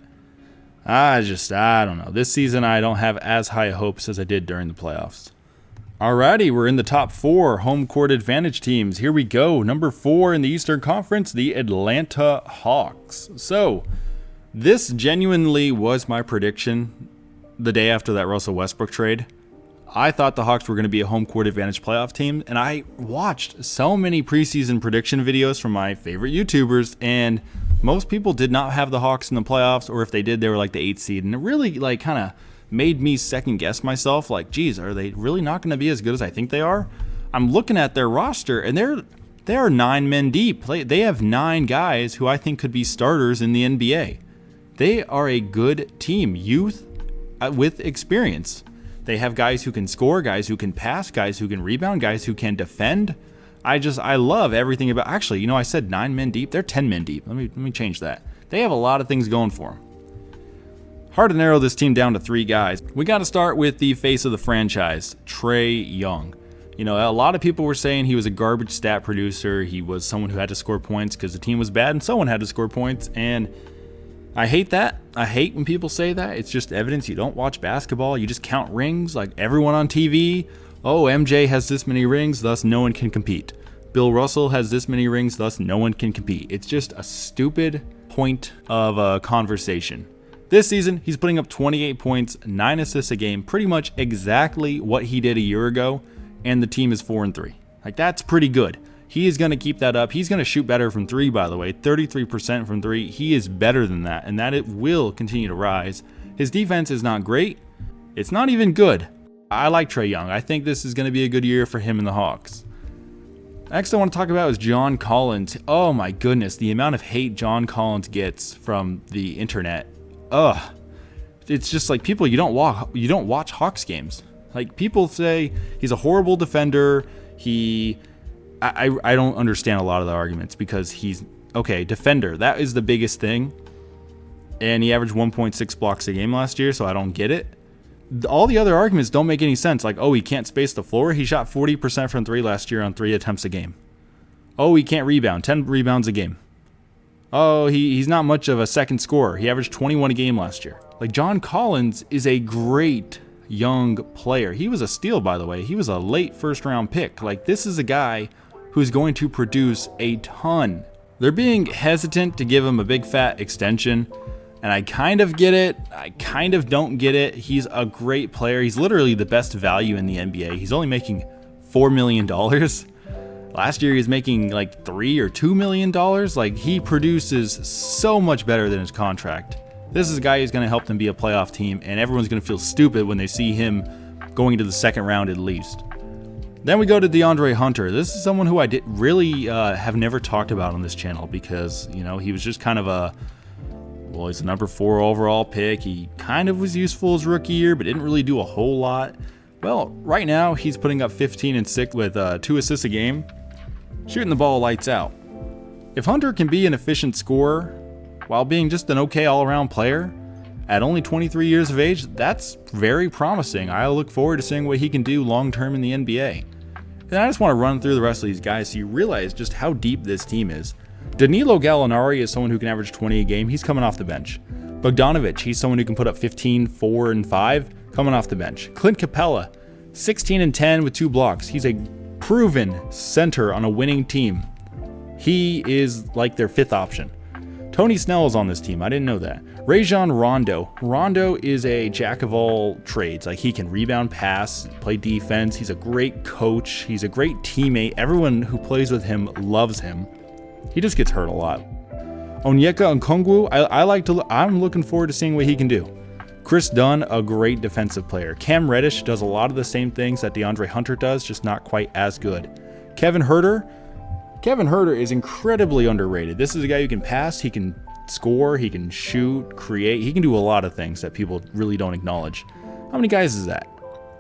I don't know. This season, I don't have as high hopes as I did during the playoffs. Alrighty, we're in the top 4 home court advantage teams. Here we go. Number 4 in the Eastern Conference, the Atlanta Hawks. So, this genuinely was my prediction the day after that Russell Westbrook trade. I thought the Hawks were going to be a home court advantage playoff team, and I watched so many preseason prediction videos from my favorite YouTubers, and most people did not have the Hawks in the playoffs, or if they did, they were the 8th seed, and it really kind of made me second guess myself, geez, are they really not going to be as good as I think they are? I'm looking at their roster, and they are 9 men deep. They have 9 guys who I think could be starters in the NBA. They are a good team, youth with experience. They have guys who can score, guys who can pass, guys who can rebound, guys who can defend. I love everything about. Actually, I said 9 men deep. They're 10 men deep. Let me change that. They have a lot of things going for them. Hard to narrow this team down to 3 guys. We got to start with the face of the franchise, Trae Young. A lot of people were saying he was a garbage stat producer. He was someone who had to score points because the team was bad and someone had to score points. And I hate that. I hate when people say that. It's just evidence you don't watch basketball. You just count rings like everyone on TV. Oh, MJ has this many rings, thus no one can compete. Bill Russell has this many rings, thus no one can compete. It's just a stupid point of a conversation. This season, he's putting up 28 points, 9 assists a game, pretty much exactly what he did a year ago, and the team is 4-3. Like, that's pretty good. He is going to keep that up. He's going to shoot better from 3, by the way, 33% from 3. He is better than that, and that it will continue to rise. His defense is not great. It's not even good. I like Trae Young. I think this is going to be a good year for him and the Hawks. Next I want to talk about is John Collins. Oh my goodness, the amount of hate John Collins gets from the internet. Ugh. It's just like, people, you don't watch Hawks games. Like, people say he's a horrible defender. I don't understand a lot of the arguments, because he's okay, defender. That is the biggest thing. And he averaged 1.6 blocks a game last year, so I don't get it. All the other arguments don't make any sense. Like, oh, he can't space the floor. He shot 40% from 3 last year on 3 attempts a game. Oh, he can't rebound. 10 rebounds a game. Oh, he's not much of a second scorer. He averaged 21 a game last year. Like, John Collins is a great young player. He was a steal, by the way. He was a late first-round pick. Like, this is a guy who's going to produce a ton. They're being hesitant to give him a big fat extension, and I kind of get it. I kind of don't get it. He's a great player. He's literally the best value in the NBA. He's only making $4 million. Last year he was making like $3 or $2 million. Like, he produces so much better than his contract. This is a guy who's going to help them be a playoff team, and everyone's going to feel stupid when they see him going into the second round at least. Then we go to DeAndre Hunter. This is someone who I have never talked about on this channel, because, you know, he was just kind of he's a number 4 overall pick. He kind of was useful his rookie year, but didn't really do a whole lot. Well, right now he's putting up 15 and 6 with 2 assists a game, shooting the ball lights out. If Hunter can be an efficient scorer while being just an okay all-around player at only 23 years of age, that's very promising. I look forward to seeing what he can do long-term in the NBA. And I just want to run through the rest of these guys so you realize just how deep this team is. Danilo Gallinari is someone who can average 20 a game. He's coming off the bench. Bogdanovic, he's someone who can put up 15, 4, and 5, coming off the bench. Clint Capella, 16 and 10 with 2 blocks. He's a proven center on a winning team. He is like their 5th option. Tony Snell is on this team. I didn't know that. Rajon Rondo. Rondo is a jack of all trades. Like, he can rebound, pass, play defense. He's a great coach. He's a great teammate. Everyone who plays with him loves him. He just gets hurt a lot. Onyeka Okongwu, I'm looking forward to seeing what he can do. Chris Dunn, a great defensive player. Cam Reddish does a lot of the same things that DeAndre Hunter does, just not quite as good. Kevin Huerter is incredibly underrated. This is a guy who can pass, he can score, he can shoot, create. He can do a lot of things that people really don't acknowledge. How many guys is that?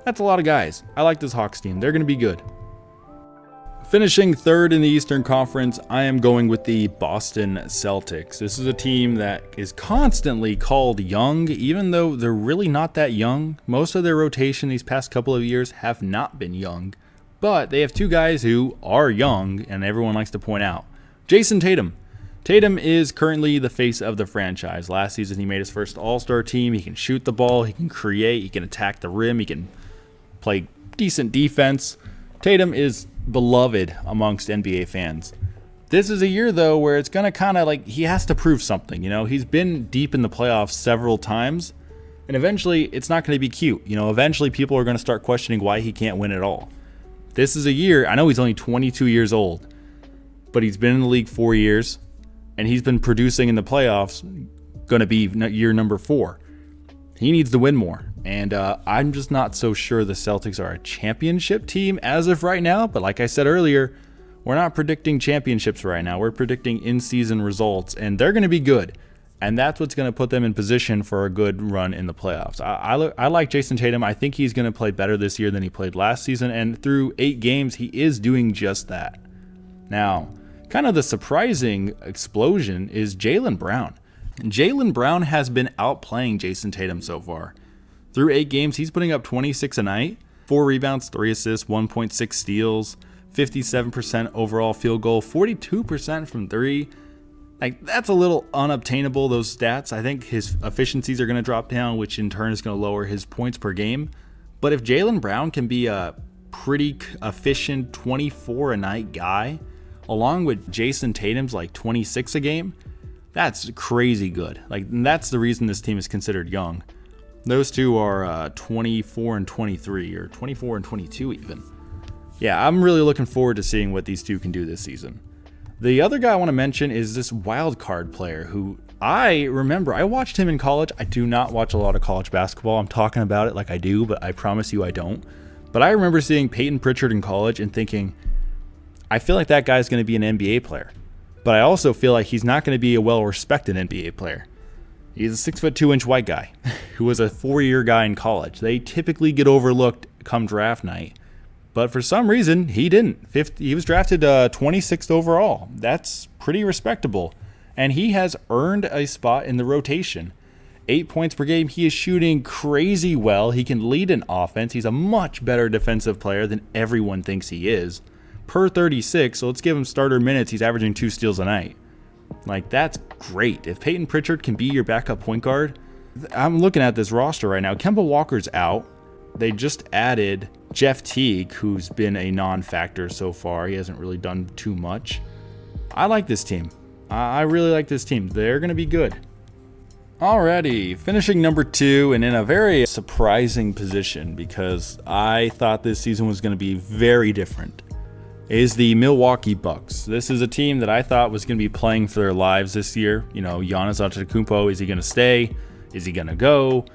That's a lot of guys. I like this Hawks team. They're going to be good. Finishing 3rd in the Eastern Conference, I am going with the Boston Celtics. This is a team that is constantly called young, even though they're really not that young. Most of their rotation these past couple of years have not been young, but they have 2 guys who are young, and everyone likes to point out. Jason Tatum. Tatum is currently the face of the franchise. Last season, he made his first All-Star team. He can shoot the ball, he can create, he can attack the rim, he can play decent defense. Tatum is beloved amongst NBA fans. This is a year, though, where it's going to kind of like, he has to prove something. You know, he's been deep in the playoffs several times, and eventually it's not going to be cute. You know, eventually people are going to start questioning why he can't win at all. This is a year, I know he's only 22 years old, but he's been in the league 4 years, and he's been producing in the playoffs, going to be year number 4. He needs to win more. And I'm just not so sure the Celtics are a championship team as of right now. But like I said earlier, we're not predicting championships right now. We're predicting in-season results, and they're going to be good. And that's what's going to put them in position for a good run in the playoffs. I like Jason Tatum. I think he's going to play better this year than he played last season. And through 8 games, he is doing just that. Now, kind of the surprising explosion is Jaylen Brown. Jaylen Brown has been outplaying Jason Tatum so far. Through 8 games, he's putting up 26 a night, 4 rebounds, 3 assists, 1.6 steals, 57% overall field goal, 42% from 3. Like, that's a little unobtainable, those stats. I think his efficiencies are going to drop down, which in turn is going to lower his points per game. But if Jaylen Brown can be a pretty efficient 24 a night guy, along with Jason Tatum's like 26 a game, that's crazy good. Like, that's the reason this team is considered young. Those two are 24 and 23, or 24 and 22 even. Yeah, I'm really looking forward to seeing what these two can do this season. The other guy I want to mention is this wild card player who I remember. I watched him in college. I do not watch a lot of college basketball. I'm talking about it like I do, but I promise you I don't. But I remember seeing Peyton Pritchard in college and thinking, I feel like that guy's going to be an NBA player. But I also feel like he's not going to be a well-respected NBA player. He's a 6'2" white guy who was a 4-year guy in college. They typically get overlooked come draft night. But for some reason, he didn't. He was drafted 26th overall. That's pretty respectable. And he has earned a spot in the rotation. 8 points per game. He is shooting crazy well. He can lead an offense. He's a much better defensive player than everyone thinks he is. Per 36, so let's give him starter minutes. He's averaging 2 steals a night. Like, that's great. If Peyton Pritchard can be your backup point guard, I'm looking at this roster right now. Kemba Walker's out. They just added Jeff Teague, who's been a non-factor so far. He hasn't really done too much. I like this team. I really like this team. They're going to be good. Alrighty, finishing number 2 and in a very surprising position because I thought this season was going to be very different, is the Milwaukee Bucks. This is a team that I thought was going to be playing for their lives this year. You know, Giannis Antetokounmpo, is he going to stay? Is he going to go?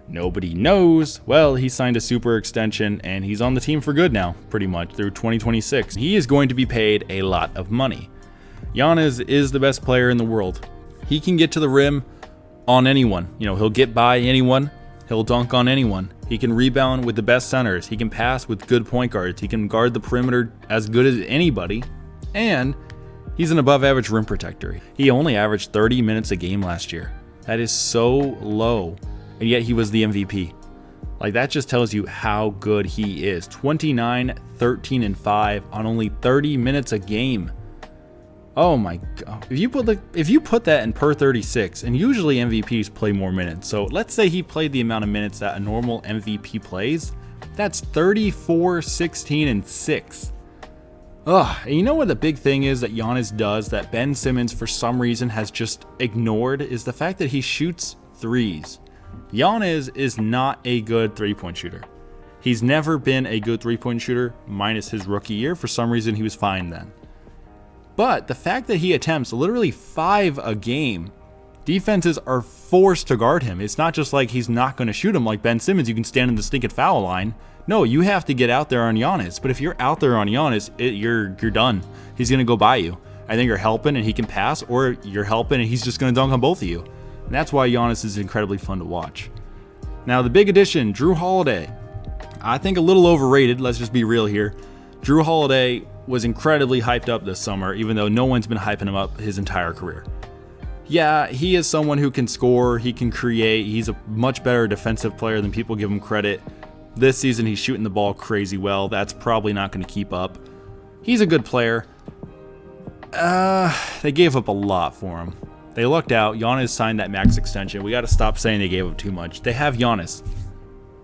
Nobody knows. Well, he signed a super extension and he's on the team for good now, pretty much through 2026. He is going to be paid a lot of money. Giannis is the best player in the world. He can get to the rim on anyone. You know, he'll get by anyone. He'll dunk on anyone. He can rebound with the best centers. He can pass with good point guards. He can guard the perimeter as good as anybody. And he's an above average rim protector. He only averaged 30 minutes a game last year. That is so low. And yet he was the MVP. Like, that just tells you how good he is. 29, 13, and 5 on only 30 minutes a game. Oh my God. If you put that in per 36, and usually MVPs play more minutes. So let's say he played the amount of minutes that a normal MVP plays. That's 34, 16, and 6. And you know what the big thing is that Giannis does that Ben Simmons for some reason has just ignored is the fact that he shoots threes. Giannis is not a good three-point shooter. He's never been a good three-point shooter minus his rookie year. For some reason, he was fine then. But the fact that he attempts literally 5 a game, defenses are forced to guard him. It's not just like he's not going to shoot him like Ben Simmons. You can stand in the stinking foul line. No, you have to get out there on Giannis. But if you're out there on Giannis, you're done. He's going to go by you. I think you're helping and he can pass, or you're helping and he's just going to dunk on both of you. And that's why Giannis is incredibly fun to watch. Now, the big addition, Jrue Holiday. I think a little overrated. Let's just be real here. Jrue Holiday was incredibly hyped up this summer, even though no one's been hyping him up his entire career. Yeah, he is someone who can score, he can create, he's a much better defensive player than people give him credit. This season he's shooting the ball crazy well. That's probably not going to keep up. He's a good player. They gave up a lot for him. They lucked out. Giannis signed that max extension. We got to stop saying they gave up too much. They have Giannis.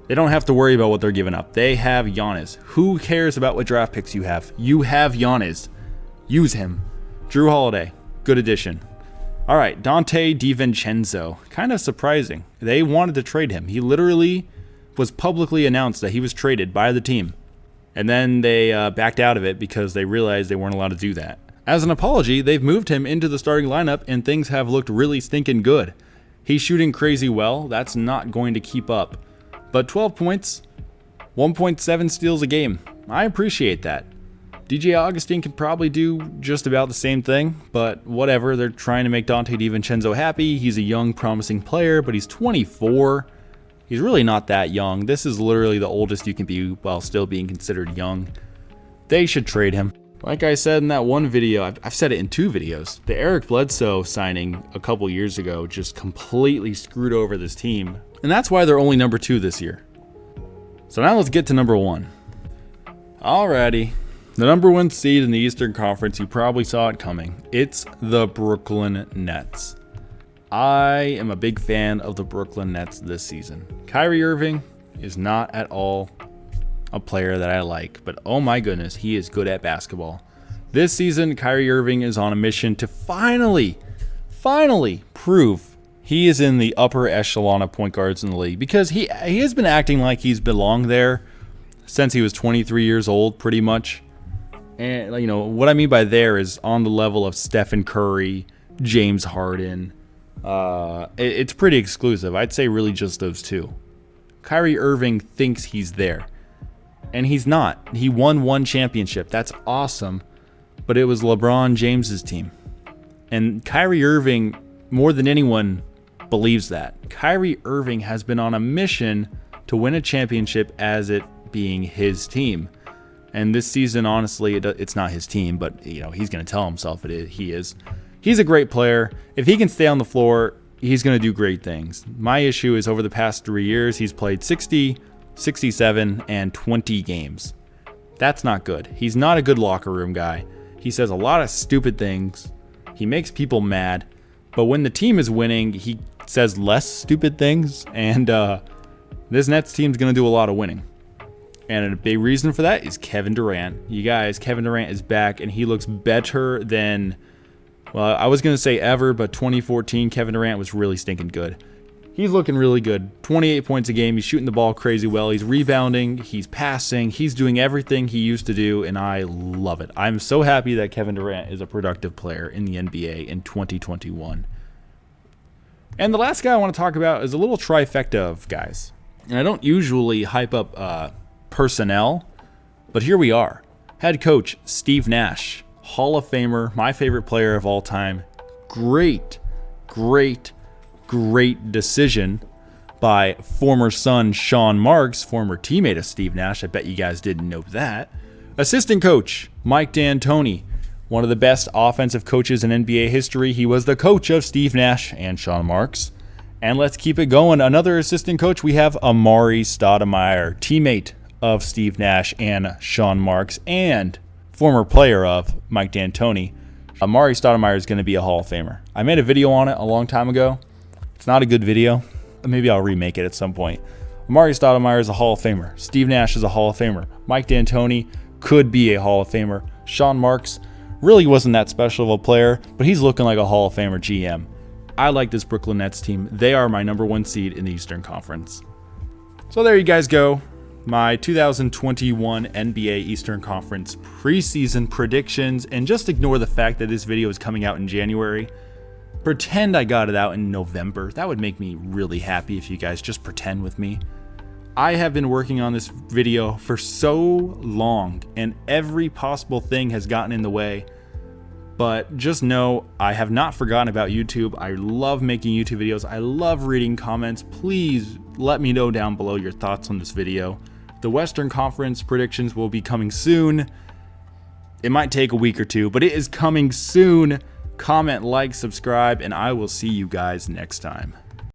They don't have to worry about what they're giving up. They have Giannis. Who cares about what draft picks you have? You have Giannis. Use him. Jrue Holiday. Good addition. All right, Dante DiVincenzo. Kind of surprising. They wanted to trade him. He literally was publicly announced that he was traded by the team. And then they backed out of it because they realized they weren't allowed to do that. As an apology, they've moved him into the starting lineup and things have looked really stinking good. He's shooting crazy well. That's not going to keep up. But 12 points, 1.7 steals a game. I appreciate that. DJ Augustine can probably do just about the same thing, but whatever. They're trying to make Dante DiVincenzo happy. He's a young, promising player, but he's 24. He's really not that young. This is literally the oldest you can be while still being considered young. They should trade him. Like I said in that one video, I've said it in 2 videos. The Eric Bledsoe signing a couple years ago just completely screwed over this team. And that's why they're only number 2 this year. So now let's get to number 1. Alrighty. The number 1 seed in the Eastern Conference, you probably saw it coming. It's the Brooklyn Nets. I am a big fan of the Brooklyn Nets this season. Kyrie Irving is not at all a player that I like, but oh my goodness, he is good at basketball. This season, Kyrie Irving is on a mission to finally prove he is in the upper echelon of point guards in the league, because he has been acting like he's belonged there since he was 23 years old, pretty much. And you know what I mean by there is on the level of Stephen Curry, James Harden. It's pretty exclusive. I'd say really just those two. Kyrie Irving thinks he's there, and he's not. He won one championship. That's awesome, but it was LeBron James's team. And Kyrie Irving, more than anyone, believes that. Kyrie Irving has been on a mission to win a championship as it being his team. And this season, honestly, it's not his team, but you know he's going to tell himself he is. He's a great player. If he can stay on the floor, he's going to do great things. My issue is over the past 3 years, he's played 60, 67, and 20 games. That's not good. He's not a good locker room guy. He says a lot of stupid things. He makes people mad. But when the team is winning, he says less stupid things. And this Nets team is going to do a lot of winning. And a big reason for that is Kevin Durant. You guys, Kevin Durant is back, and he looks better than, well, I was going to say ever, but 2014, Kevin Durant was really stinking good. He's looking really good. 28 points a game. He's shooting the ball crazy well. He's rebounding. He's passing. He's doing everything he used to do, and I love it. I'm so happy that Kevin Durant is a productive player in the NBA in 2021. And the last guy I want to talk about is a little trifecta of guys. And I don't usually hype up personnel, but here we are. Head coach Steve Nash, Hall of Famer, my favorite player of all time. Great decision by former son Sean Marks, former teammate of Steve Nash. I bet you guys didn't know that. Assistant coach Mike D'Antoni, one of the best offensive coaches in NBA history. He was the coach of Steve Nash and Sean Marks. And let's keep it going. Another assistant coach, we have Amari Stoudemire, teammate of Steve Nash and Sean Marks, and former player of Mike D'Antoni. Amari Stoudemire is going to be a Hall of Famer. I made a video on it a long time ago. It's not a good video. Maybe I'll remake it at some point. Amari Stoudemire is a Hall of Famer. Steve Nash is a Hall of Famer. Mike D'Antoni could be a Hall of Famer. Sean Marks really wasn't that special of a player, but he's looking like a Hall of Famer GM. I like this Brooklyn Nets team. They are my number one seed in the Eastern Conference. So there you guys go. My 2021 NBA Eastern Conference preseason predictions, and just ignore the fact that this video is coming out in January. Pretend I got it out in November. That would make me really happy if you guys just pretend with me. I have been working on this video for so long, and every possible thing has gotten in the way. But just know, I have not forgotten about YouTube. I love making YouTube videos. I love reading comments. Please let me know down below your thoughts on this video. The Western Conference predictions will be coming soon. It might take a week or two, but it is coming soon. Comment, like, subscribe, and I will see you guys next time.